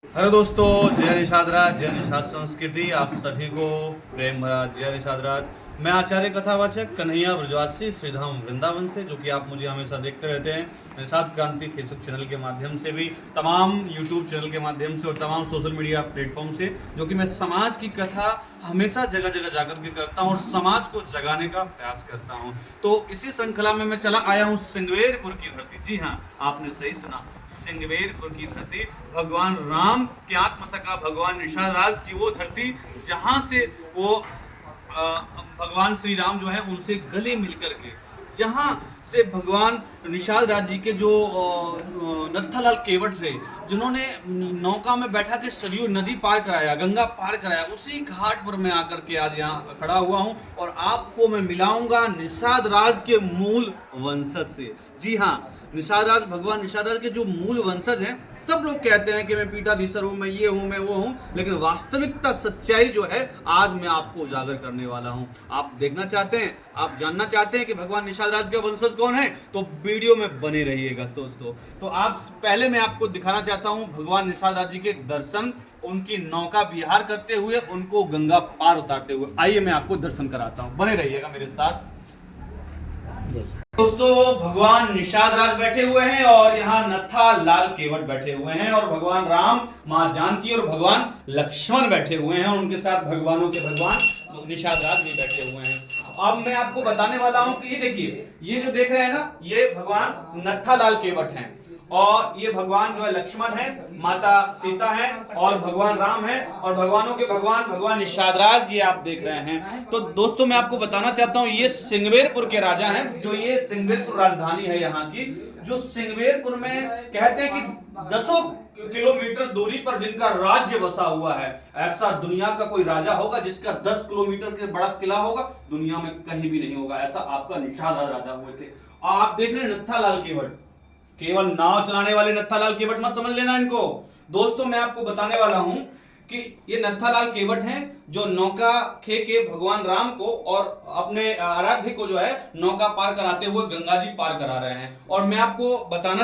Hello दोस्तों, जय निषाद राज, जय निषाद संस्कृति। आप सभी को प्रेम भरा जय निषाद राज। मैं आचार्य कथावाचक कन्हैया ब्रजवासी श्रीधाम वृंदावन से, जो कि आप मुझे हमेशा देखते रहते हैं निषाद क्रांति फेसबुक चैनल के माध्यम से भी, तमाम यूट्यूब चैनल के माध्यम से और तमाम सोशल मीडिया प्लेटफॉर्म से, जो कि मैं समाज की कथा हमेशा जगह जगह जाकर के करता हूँ और समाज को जगाने का प्रयास करता हूँ। तो इसी श्रृंखला में मैं चला आया हूँ सिंगवेरपुर की धरती। जी हाँ, आपने सही सुना, सिंगवेरपुर की धरती, भगवान राम के आत्मसखा भगवान निषाद राज की वो धरती, जहाँ से वो भगवान श्री राम जो है उनसे गले मिलकर के, जहाँ से भगवान निषाद राज जी के जो नत्थालाल केवट थे, जिन्होंने नौका में बैठा के सरयू नदी पार कराया, गंगा पार कराया, उसी घाट पर मैं आकर के आज यहाँ खड़ा हुआ हूँ और आपको मैं मिलाऊंगा निषाद राज के मूल वंशज से। जी हाँ, निषाद राज, भगवान निषाद राज के जो मूल वंशज हैं, सब लोग कहते हैं कि मैं पीठाधीश्वर हूँ, मैं ये हूँ, मैं वो हूँ, लेकिन वास्तविकता सच्चाई जो है आज मैं आपको उजागर करने वाला हूँ। आप देखना चाहते हैं, आप जानना चाहते हैं कि भगवान निषाद राज का वंशज कौन है, तो वीडियो में बने रहिएगा दोस्तों। तो आप पहले मैं आपको दिखाना चाहता हूँ भगवान निषाद राज जी के दर्शन, उनकी नौका विहार करते हुए, उनको गंगा पार उतारते हुए। आइए मैं आपको दर्शन कराता हूँ, बने रहिएगा मेरे साथ। दोस्तों, भगवान निषाद राज बैठे हुए हैं और यहाँ नत्थालाल केवट बैठे हुए हैं और भगवान राम, माँ जानकी और भगवान लक्ष्मण बैठे हुए हैं, उनके साथ भगवानों के भगवान निषाद राज भी बैठे हुए हैं। अब मैं आपको बताने वाला हूँ कि ये देखिए, ये जो देख रहे हैं ना, ये भगवान नत्थालाल केवट हैं और ये भगवान जो है लक्ष्मण है, माता सीता है और भगवान राम है और भगवानों के भगवान भगवान निषाद राज ये आप देख रहे हैं। तो दोस्तों, मैं आपको बताना चाहता हूँ, ये सिंगवेरपुर के राजा हैं, जो ये सिंगवेरपुर राजधानी है यहाँ की, जो सिंगवेरपुर में कहते हैं कि 10 किलोमीटर दूरी पर जिनका राज्य बसा हुआ है। ऐसा दुनिया का कोई राजा होगा जिसका 10 किलोमीटर के बड़ा किला होगा, दुनिया में कहीं भी नहीं होगा। ऐसा आपका निषाद राजा हुए थे। आप देख रहे हैं नत्थालाल केवट, केवल नाव चलाने वाले नत्थालाल केवट मत समझ लेना इनको। दोस्तों, मैं आपको बताने वाला हूं कि ये नत्थालाल केवट हैं जो नौका खे के भगवान राम को और अपने आराध्य को जो है नौका पार कराते हुए गंगा जी पार करा रहे हैं। और मैं आपको बताना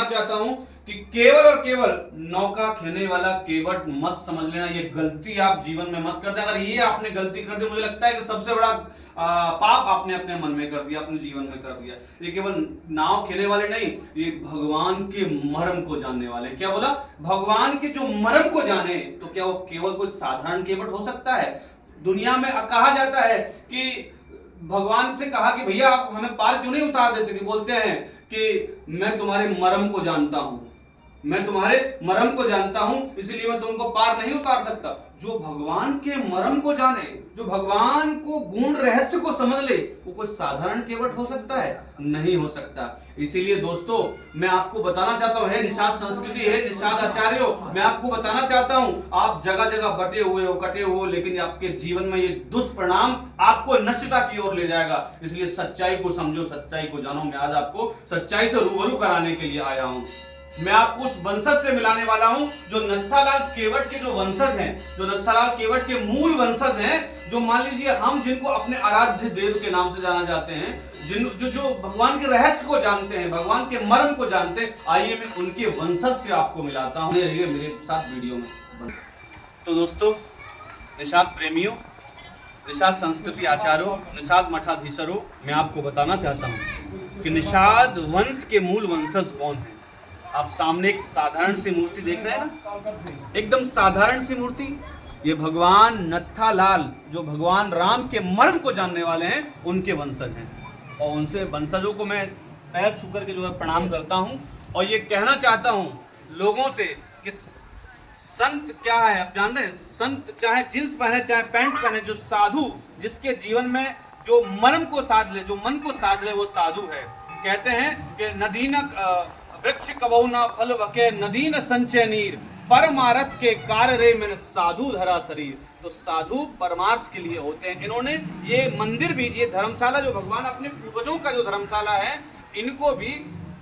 चाहता हूं कि केवल और केवल नौका खेने वाला केवट मत समझ लेना। ये गलती आप जीवन में मत करते। अगर ये आपने गलती कर दी, मुझे लगता है कि सबसे बड़ा पाप आपने अपने मन में कर दिया, अपने जीवन में कर दिया। ये केवल नाव खेने वाले नहीं, ये भगवान के मर्म को जानने वाले। क्या बोला? भगवान के जो मर्म को जाने। तो क्या वो केवल कोई साधारण केवट हो सकता है? दुनिया में कहा जाता है कि भगवान से कहा कि भैया आप हमें पार क्यों नहीं उतार देते थे? बोलते हैं कि मैं तुम्हारे मर्म को जानता हूं, मैं तुम्हारे मर्म को जानता हूं, इसलिए मैं तुमको पार नहीं उतार सकता। जो भगवान के मर्म को जाने, जो भगवान को गूढ़ रहस्य को समझ ले, वो कोई साधारण केवट हो सकता है? नहीं हो सकता। इसीलिए दोस्तों, मैं आपको बताना चाहता हूं, है निषाद संस्कृति, है निषाद आचार्यों, मैं आपको बताना चाहता हूं, आप जगह जगह बटे हुए हो, कटे हुए हो, लेकिन आपके जीवन में ये दुष्परिणाम आपको नष्टता की ओर ले जाएगा। इसलिए सच्चाई को समझो, सच्चाई को जानो। मैं आज आपको सच्चाई से रूबरू कराने के लिए आया हूं। मैं आपको उस वंशज से मिलाने वाला हूं जो नत्थालाल केवट के जो वंशज हैं, जो नत्थालाल केवट के मूल वंशज हैं, जो मान लीजिए हम जिनको अपने आराध्य देव के नाम से जाना जाते हैं, जो भगवान के रहस्य को जानते हैं, भगवान के मर्म को जानते हैं। आइए मैं उनके वंशज से आपको मिलाता हूं, रहिए मेरे साथ वीडियो में। तो दोस्तों, निषाद प्रेमियों, निषाद संस्कृति आचार्यों, निषाद मठाधीशरों, मैं आपको बताना चाहता हूं कि निषाद वंश के मूल वंशज कौन है। आप सामने एक साधारण सी मूर्ति देख रहे हैं ना, एकदम साधारण सी मूर्ति। ये भगवान नत्थालाल, जो भगवान राम के मर्म को जानने वाले हैं, उनके वंशज हैं। और उनसे वंशजों को मैं पैर छू करके जो है प्रणाम करता हूं और ये कहना चाहता हूं लोगों से कि संत क्या है आप जान रहे हैं? संत चाहे जींस पहने चाहे पैंट पहने, जो साधु जिसके जीवन में जो मर्म को साध ले, जो मन को साध ले, वो साधु है। कहते हैं कि नदी न वृक्ष कबहु न फल बके, नदी न संचय नीर, परमार्थ के कार्य रे मैंने साधु धरा शरीर। तो साधु परमार्थ के लिए होते हैं। इन्होंने ये मंदिर भी, ये धर्मशाला जो भगवान अपने पूर्वजों का जो धर्मशाला है, इनको भी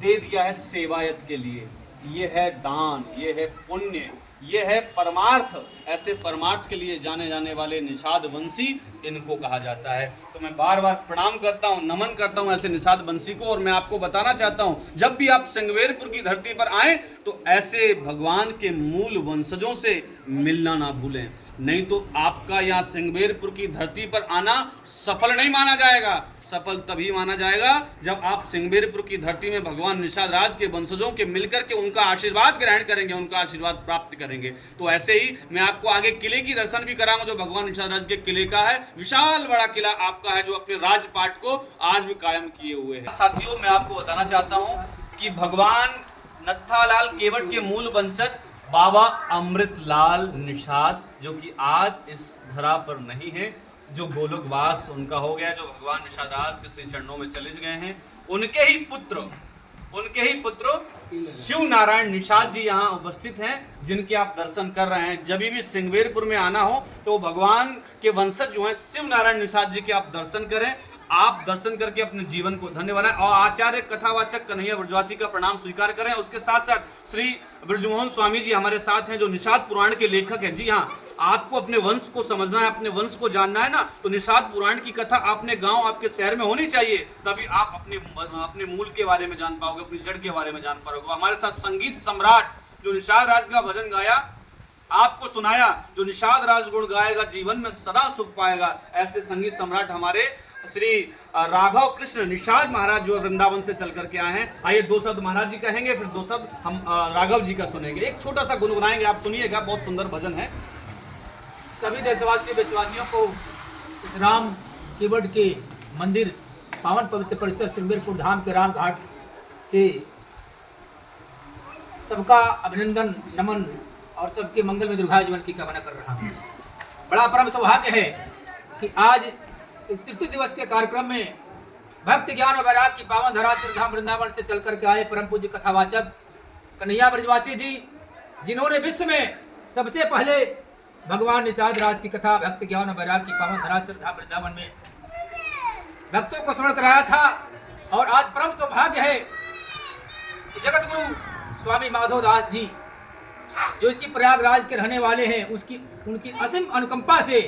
दे दिया है सेवायत के लिए। ये है दान, ये है पुण्य, ये है परमार्थ। ऐसे परमार्थ के लिए जाने जाने वाले निषाद वंशी इनको कहा जाता है। तो मैं बार बार प्रणाम करता हूँ, नमन करता हूँ ऐसे निषाद बंसी को। और मैं आपको बताना चाहता हूँ, जब भी आप सिंगवेरपुर की धरती पर आए तो ऐसे भगवान के मूल वंशजों से मिलना ना भूलें, नहीं तो आपका यहाँ सिंगवेरपुर की धरती पर आना सफल नहीं माना जाएगा। सफल तभी माना जाएगा जब आप सिंगवेरपुर की धरती में भगवान निषाद राज के वंशजों के मिलकर के उनका आशीर्वाद ग्रहण करेंगे, उनका आशीर्वाद प्राप्त करेंगे। तो ऐसे ही मैं आपको आगे किले की दर्शन भी कराऊंगा जो भगवान निषाद राज के किले का है। विशाल बड़ा किला आपका है जो अपने राजपाट को आज भी कायम किए हुए है। साथियों, मैं आपको बताना चाहता हूँ कि भगवान नत्थालाल केवट के मूल वंशज बाबा अमृतलाल निषाद, जो कि आज इस धरा पर नहीं है, जो गोलोकवास उनका हो गया, जो भगवान निषाद राज के श्री चरणों में चले गए हैं, उनके ही पुत्र शिव नारायण निषाद जी यहाँ उपस्थित हैं, जिनके आप दर्शन कर रहे हैं। जब भी सिंगवेरपुर में आना हो तो भगवान के वंशज जो हैं शिव नारायण निषाद जी के आप दर्शन करें। आप दर्शन करके अपने जीवन को धन्य बनाएं और आचार्य कथावाचक कन्हैया ब्रजवासी का प्रणाम स्वीकार करें। उसके साथ साथ श्री ब्रजमोहन स्वामी जी हमारे साथ हैं, जो निषाद पुराण के लेखक हैं। जी हाँ, आपको अपने वंश को समझना है, अपने वंश को जानना है ना, तो निषाद पुराण की कथा अपने गांव, आपके शहर में होनी चाहिए, तभी आप अपने मूल के बारे में जान पाओगे, अपनी जड़ के बारे में जान पाओगे। हमारे साथ संगीत सम्राट जो निषाद राज का भजन गाया, आपको सुनाया, जो निषाद राज गुण गाएगा जीवन में सदा सुख पाएगा। ऐसे संगीत सम्राट हमारे श्री राघव कृष्ण निषाद महाराज जो वृंदावन से चल करके आए हैं। आइए 2 शब्द महाराज जी कहेंगे, फिर 2 शब्द हम राघव जी का सुनेंगे। एक छोटा सा गुनगुनाएंगे, आप सुनिएगा, बहुत सुंदर भजन है। सभी देशवासी विश्वासियों को इस राम केवट के मंदिर पावन पवित्र परिसर सिंगवेरपुर धाम के राम घाट से सबका अभिनंदन, नमन और सबके मंगल में दीर्घायु जीवन की कामना कर रहा हूँ। बड़ा परम सौभाग्य है कि आज इस तृतीय दिवस के कार्यक्रम में भक्ति ज्ञान और वैराग की पावन धरा श्री धाम वृंदावन से चल करके आए परम पूज्य कथावाचक कन्हैया ब्रजवासी जी, जिन्होंने विश्व में सबसे पहले भगवान निषाद राज की कथा भक्ति ज्ञान और वैराग की पावन धरा श्री धाम वृंदावन में भक्तों को श्रवण कराया था। और आज परम सौभाग्य है कि जगत गुरु स्वामी माधव दास जी, जो इसी प्रयागराज के रहने वाले हैं, उनकी असीम अनुकंपा से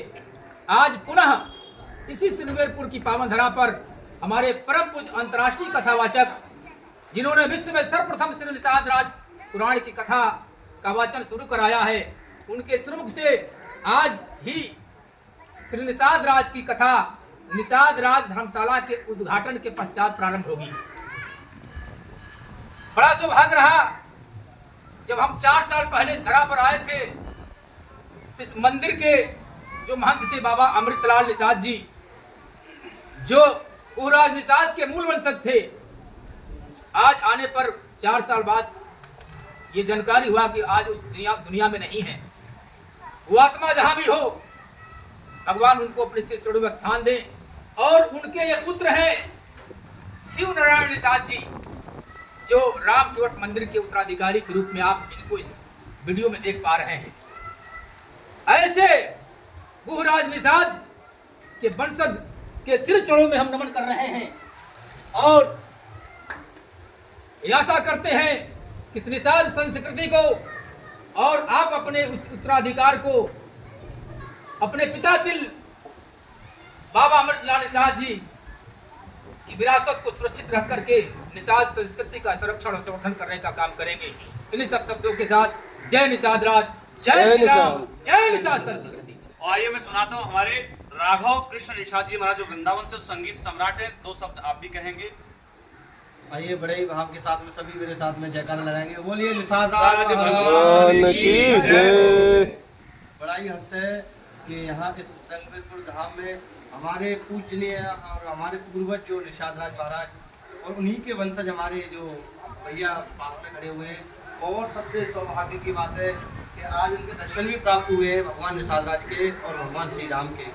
आज पुनः इसी सिंगवेरपुर की पावन धरा पर हमारे परम पूज्य अंतर्राष्ट्रीय कथावाचक, जिन्होंने विश्व में सर्वप्रथम श्री निषाद राज पुराण की कथा का वाचन शुरू कराया है, उनके श्रीमुख से आज ही श्री निषाद राज की कथा निषाद राज धर्मशाला के उद्घाटन के पश्चात प्रारंभ होगी। बड़ा सौभाग्य रहा जब हम 4 साल पहले इस धरा पर आए थे, इस मंदिर के जो महंत थे बाबा अमृतलाल निषाद जी, जो गुरुराज निषाद के मूल वंशज थे, आज आने पर 4 साल बाद ये जानकारी हुआ कि आज उस दुनिया में नहीं है। वो आत्मा जहां भी हो, भगवान उनको अपने से चरणों में स्थान दे। और उनके ये पुत्र हैं शिव नारायण निषाद जी, जो राम केवट मंदिर के उत्तराधिकारी के रूप में आप इनको इस वीडियो में देख पा रहे हैं। ऐसे गुरुराज निषाद के वंशज के सिर चरणों में हम नमन कर रहे हैं और आशा करते हैं कि इस निषाद संस्कृति को और आप अपने उस उत्तराधिकार को अपने पिता तिल बाबा अमृतलाल निषाद जी की विरासत को सुरक्षित रख करके निषाद संस्कृति का संरक्षण और संवर्धन करने का काम करेंगे। इन्हीं सब शब्दों के साथ जय निषाद राज, जय निषाद संस्कृति। और आइए मैं सुनाता हूँ हमारे राघव कृष्ण निषाद जी महाराज जो वृंदावन से संगीत सम्राट है, 2 शब्द आप भी कहेंगे। आइए बड़े ही भाव के साथ में सभी मेरे साथ में जयकारा लगाएंगे। बोलिए निषाद राज भगवान की जय। बड़ा ही हर्ष है कि यहाँ इस सिंगवेरपुर धाम में हमारे पूजनीय और हमारे पूर्वज जो निषाद राज महाराज और उन्हीं के वंशज हमारे जो भैया पास में खड़े हुए हैं, और सबसे सौभाग्य की बात है कि आज उनके दर्शन भी प्राप्त हुए हैं भगवान निषाद राज के और भगवान श्री राम के।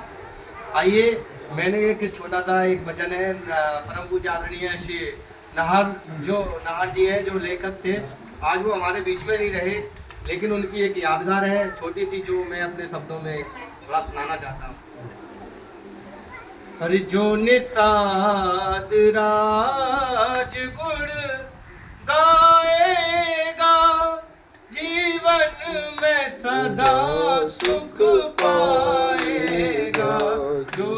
आइए, मैंने एक छोटा सा एक वचन है, परम पूज्य आदरणीय श्री नाहर जी हैं जो लेखक थे, आज वो हमारे बीच में नहीं रहे, लेकिन उनकी एक यादगार है छोटी सी, जो मैं अपने शब्दों में थोड़ा सुनाना चाहता हूँ। हरि जो निषाद राज गुण गाएगा, जीवन में सदा सुख पाएगा। जो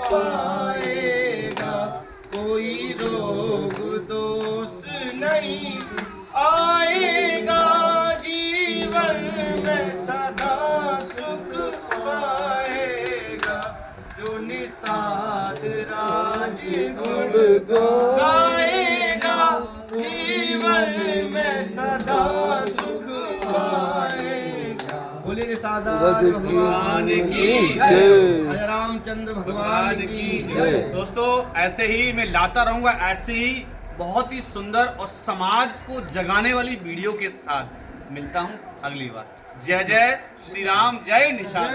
पाएगा, कोई रोग दोष नहीं आएगा, जीवन में सदा सुख पाएगा, जो निषाद राज गुण गाएगा, जीवन में सदा सुख पाएगा। बोलिए निषाद भगवान की जय, हरे रामचंद्र भगवान की जय। दोस्तों ऐसे ही मैं लाता रहूंगा, ऐसे ही बहुत ही सुंदर और समाज को जगाने वाली वीडियो के साथ मिलता हूं अगली बार। जय जय श्री राम, जय निषाद।